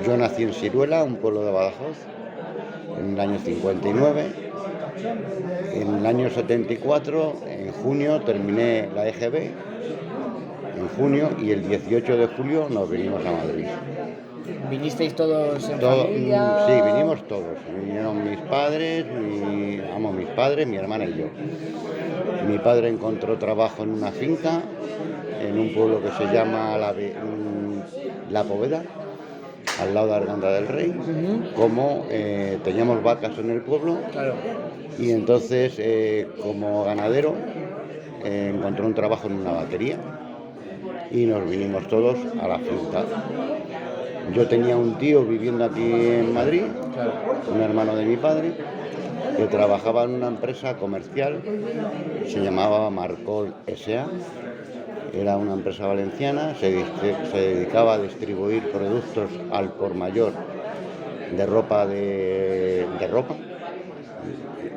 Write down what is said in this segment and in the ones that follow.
Yo nací en Siruela, un pueblo de Badajoz, en el año 59. En el año 74, en junio, terminé la EGB, en junio, y el 18 de julio nos vinimos a Madrid. ¿Vinisteis todos en familia? Sí, vinimos todos. Vinieron mis padres, mis padres, mi hermana y yo. Mi padre encontró trabajo en una finca, en un pueblo que se llama La Poveda, al lado de Arganda del Rey. Como teníamos vacas en el pueblo, Claro. y entonces como ganadero encontró un trabajo en una vaquería y nos vinimos todos a la finca. Yo tenía un tío viviendo aquí en Madrid, Claro. un hermano de mi padre, que trabajaba en una empresa comercial, se llamaba Marcol S.A., era una empresa valenciana, se dedicaba a distribuir productos al por mayor de ropa de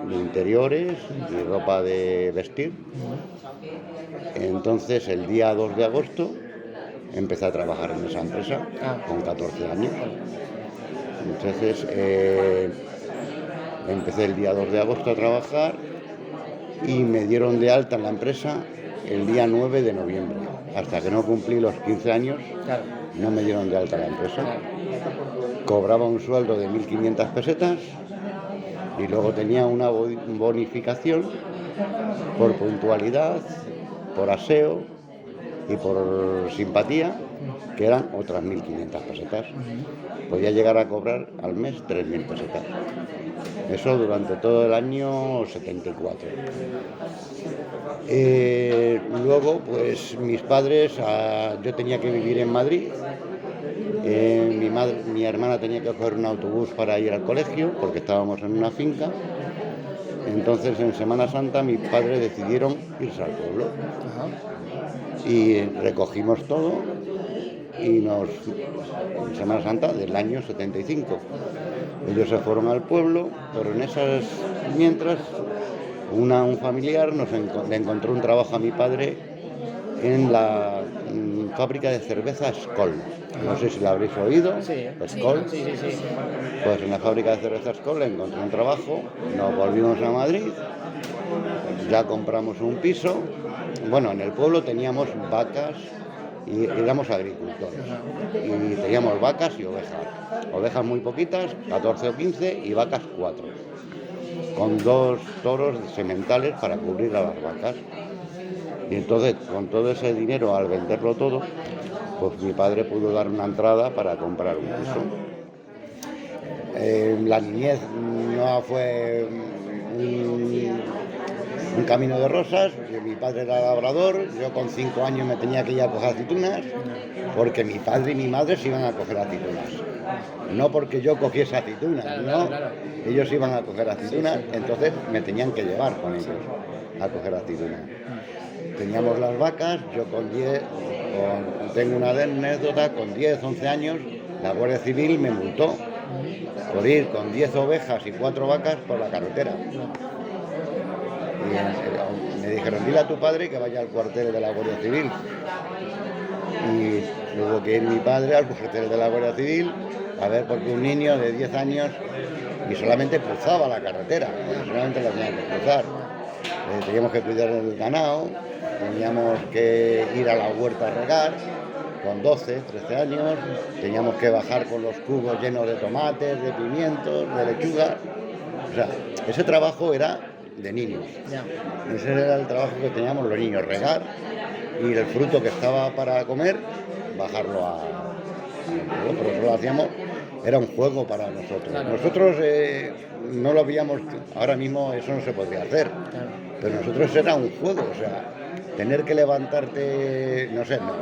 interiores y ropa de vestir. Entonces el día 2 de agosto empecé a trabajar en esa empresa con 14 años. Entonces empecé el día 2 de agosto a trabajar y me dieron de alta en la empresa el día 9 de noviembre. Hasta que no cumplí los 15 años, Claro. no me dieron de alta en la empresa. Cobraba un sueldo de 1.500 pesetas y luego tenía una bonificación por puntualidad, por aseo y por simpatía, que eran otras 1.500 pesetas. Podía llegar a cobrar al mes 3.000 pesetas. Eso durante todo el año 74. Luego, pues mis padres, yo tenía que vivir en Madrid. Mi hermana tenía que coger un autobús para ir al colegio, porque estábamos en una finca. Entonces, en Semana Santa, mis padres decidieron irse al pueblo. Y recogimos todo y en Semana Santa del año 75. Ellos se fueron al pueblo, pero mientras un familiar le encontró un trabajo a mi padre en la fábrica de cerveza Skol. No sé si la habréis oído. Sí. Skol. Sí. Pues en la fábrica de cerveza Skol le encontré un trabajo, nos volvimos a Madrid, ya compramos un piso. Bueno, en el pueblo teníamos vacas y éramos agricultores. Y teníamos vacas y ovejas. Ovejas muy poquitas, 14 o 15, y vacas 4. Con 2 toros sementales para cubrir a las vacas. Y entonces, con todo ese dinero, al venderlo todo, pues mi padre pudo dar una entrada para comprar un piso. La niñez no fue un camino de rosas. Mi padre era labrador, yo con 5 años me tenía que ir a coger aceitunas, porque mi padre y mi madre se iban a coger aceitunas. No porque yo cogiese aceitunas, Claro. Ellos iban a coger aceitunas, entonces me tenían que llevar con ellos a coger aceitunas. Teníamos las vacas, yo tengo una anécdota, con 10, 11 años, la Guardia Civil me multó por ir con 10 ovejas y 4 vacas por la carretera. Y me dijeron, dile a tu padre que vaya al cuartel de la Guardia Civil. Y tuvo que ir mi padre al cuartel de la Guardia Civil a ver, porque un niño de 10 años y solamente cruzaba la carretera, solamente la tenía que cruzar. Teníamos que cuidar del ganado, teníamos que ir a la huerta a regar, con 12, 13 años, teníamos que bajar con los cubos llenos de tomates, de pimientos, de lechugas. O sea, ese trabajo era de niños. Ese era el trabajo que teníamos los niños, regar, y el fruto que estaba para comer, bajarlo a... Pero eso lo hacíamos, era un juego para nosotros. Claro. Nosotros no lo veíamos, ahora mismo eso no se podría hacer, pero nosotros era un juego, o sea, tener que levantarte,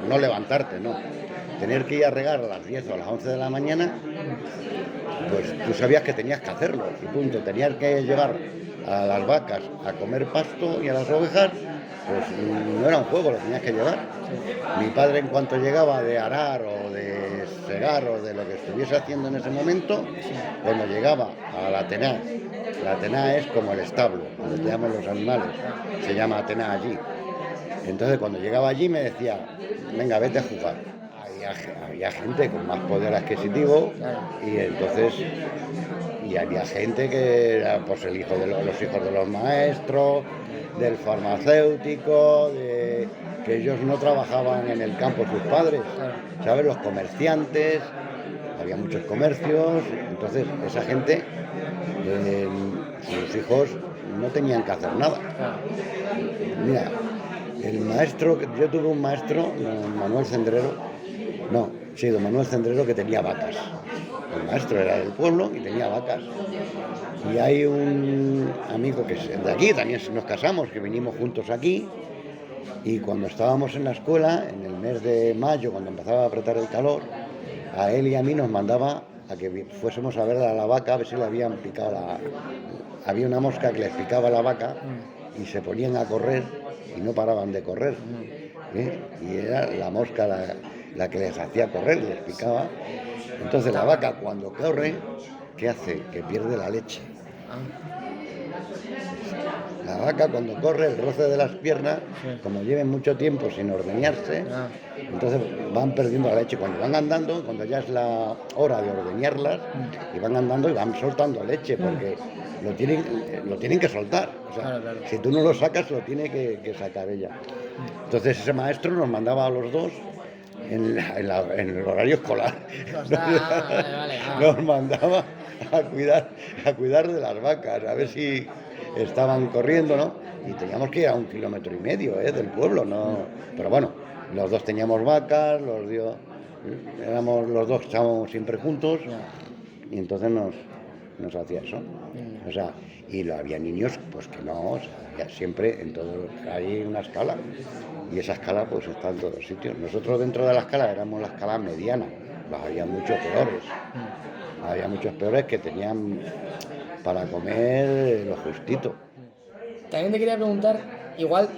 no levantarte, no, tener que ir a regar a las 10 o a las 11 de la mañana, pues tú sabías que tenías que hacerlo, y punto. Tenías que llevar a las vacas a comer pasto y a las ovejas, pues no era un juego, lo tenías que llevar. Mi padre, en cuanto llegaba de arar o de segar o de lo que estuviese haciendo en ese momento, cuando llegaba a la tená es como el establo, donde teníamos los animales, se llama tená allí. Entonces, cuando llegaba allí me decía, venga, vete a jugar. había gente con más poder adquisitivo, Claro. y entonces había gente que era pues el hijo de los hijos de los maestros, del farmacéutico, que ellos no trabajaban en el campo sus padres, Claro. ¿sabes? Los comerciantes, había muchos comercios, entonces esa gente, sus hijos no tenían que hacer nada. Claro. Mira, el maestro, yo tuve un maestro, don Manuel Cendrero, don Manuel Cendrero, que tenía vacas. El maestro era del pueblo y tenía vacas. Y hay un amigo que es de aquí, también nos casamos, que vinimos juntos aquí, y cuando estábamos en la escuela, en el mes de mayo, cuando empezaba a apretar el calor, a él y a mí nos mandaba a que fuésemos a ver a la vaca, a ver si le habían picado había una mosca que les picaba la vaca y se ponían a correr y no paraban de correr, ¿eh? Y era la mosca la que les hacía correr, les picaba. Entonces la vaca, cuando corre, ¿qué hace? Que pierde la leche. La vaca, cuando corre, el roce de las piernas, como lleven mucho tiempo sin ordeñarse, entonces van perdiendo la leche. Cuando van andando, cuando ya es la hora de ordeñarlas, y van andando y van soltando leche, porque lo tienen que soltar. O sea, Claro. si tú no lo sacas, lo tiene que sacar ella. Entonces ese maestro nos mandaba a los dos en el horario escolar. Vale. Nos mandaba a cuidar de las vacas, a ver si estaban corriendo, ¿no? Y teníamos que ir a 1,5 kilómetros del pueblo, ¿no? Pero bueno, los dos teníamos vacas, éramos los dos, estábamos siempre juntos, y entonces nos hacía eso. O sea, y había niños pues que no, o sea, había siempre en todo, hay una escala, y esa escala pues está en todos sitios. Nosotros dentro de la escala éramos la escala mediana, había muchos peores. Había muchos peores que tenían para comer lo justito. También te quería preguntar, igual,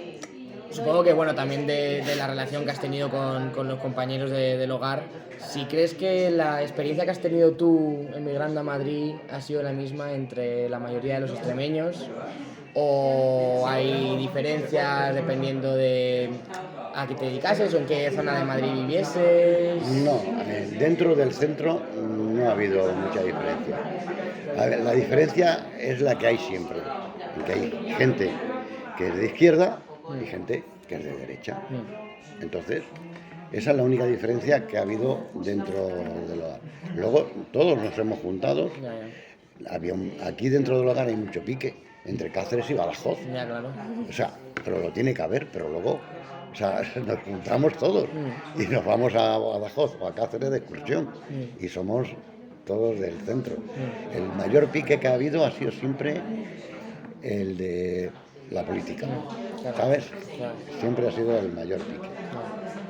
supongo que bueno, también de la relación que has tenido con los compañeros del hogar, si crees que la experiencia que has tenido tú emigrando a Madrid ha sido la misma entre la mayoría de los extremeños, o hay diferencias dependiendo de a qué te dedicases o en qué zona de Madrid vivieses. No, dentro del centro no ha habido mucha diferencia. A ver, la diferencia es la que hay siempre, que hay gente que es de izquierda y gente que es de derecha. Entonces, esa es la única diferencia que ha habido dentro del hogar. Luego, todos nos hemos juntado. Aquí dentro del hogar hay mucho pique entre Cáceres y Badajoz. Ya, claro. O sea, pero lo tiene que haber, pero luego, o sea, nos juntamos todos y nos vamos a Badajoz o a Cáceres de excursión y somos todos del centro. El mayor pique que ha habido ha sido siempre el de la política, ¿sabes? Siempre ha sido el mayor pique.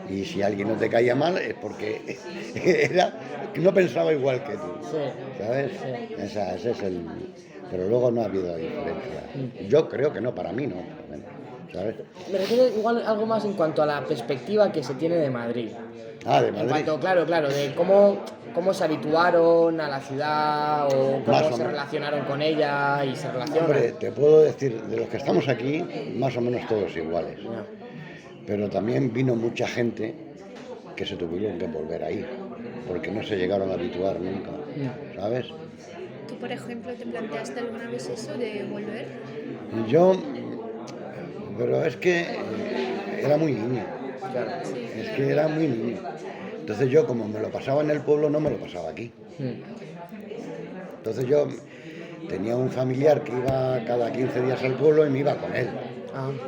Y si alguien no te caía mal es porque no pensaba igual que tú, ¿sabes? Ese es el... Pero luego no ha habido diferencia. Yo creo que no, para mí no, ¿sabes? Me refiero igual algo más en cuanto a la perspectiva que se tiene de Madrid. De Madrid. En cuanto, claro, de cómo se habituaron a la ciudad o cómo se relacionaron con ella y se relacionan. Hombre, te puedo decir, de los que estamos aquí, más o menos todos iguales. Pero también vino mucha gente que se tuvieron que volver ahí, porque no se llegaron a habituar nunca, ¿sabes? ¿Tú, por ejemplo, te planteaste alguna vez eso de volver? Pero es que era muy niño. Claro. Es que era muy niño. Entonces yo, como me lo pasaba en el pueblo, no me lo pasaba aquí. Entonces yo tenía un familiar que iba cada 15 días al pueblo y me iba con él.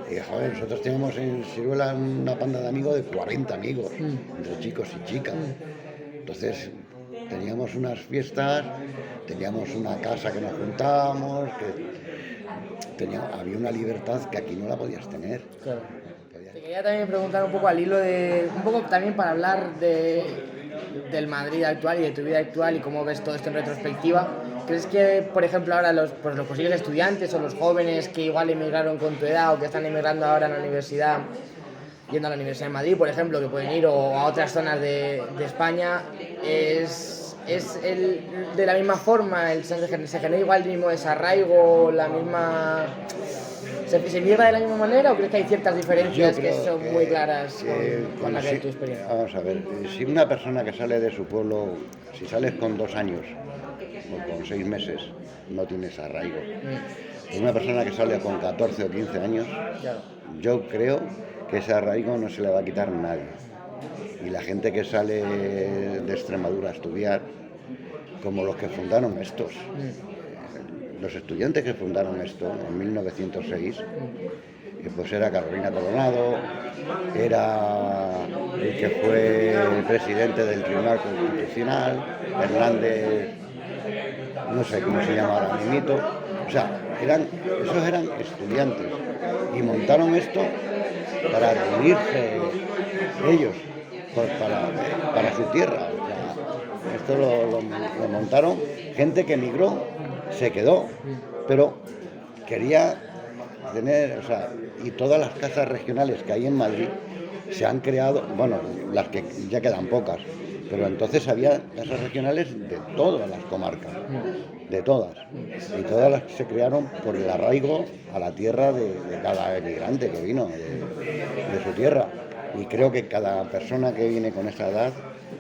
Y joder, nosotros teníamos en Siruela una panda de amigos de 40 amigos, entre chicos y chicas. Entonces teníamos unas fiestas, teníamos una casa que nos juntábamos, había una libertad que aquí no la podías tener. Claro. Te quería también preguntar un poco al hilo un poco también para hablar del Madrid actual y de tu vida actual y cómo ves todo esto en retrospectiva. ¿Crees que, por ejemplo, ahora los posibles estudiantes o los jóvenes que igual emigraron con tu edad o que están emigrando ahora a la universidad, yendo a la Universidad de Madrid, por ejemplo, que pueden ir o a otras zonas de España, de la misma forma, se genera igual el mismo desarraigo, la misma... ¿Se mierda de la misma manera o crees que hay ciertas diferencias Yo que creo son muy claras con la que sí, tu experiencia? vamos a ver, si una persona que sale de su pueblo, si sales con 2 años o con 6 meses, no tienes arraigo. Una persona que sale con 14 o 15 años, Claro. yo creo que ese arraigo no se le va a quitar nadie. Y la gente que sale de Extremadura a estudiar, como los que fundaron estos, los estudiantes que fundaron esto en 1906, pues era Carolina Coronado, era el que fue el presidente del Tribunal Constitucional, Hernández, no sé cómo se llama ahora mismo, o sea, esos eran estudiantes y montaron esto para reunirse ellos para su tierra. O sea, esto lo montaron gente que emigró, se quedó, pero quería tener, o sea, y todas las casas regionales que hay en Madrid se han creado, bueno, las que ya quedan pocas, pero entonces había casas regionales de todas las comarcas, de todas, y todas las que se crearon por el arraigo a la tierra de cada emigrante que vino de su tierra, y creo que cada persona que viene con esa edad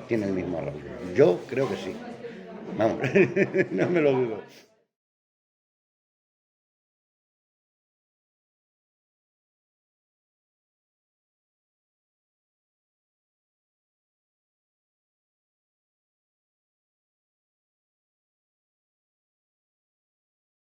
tiene el mismo arraigo. Yo creo que sí, vamos, no me lo dudo.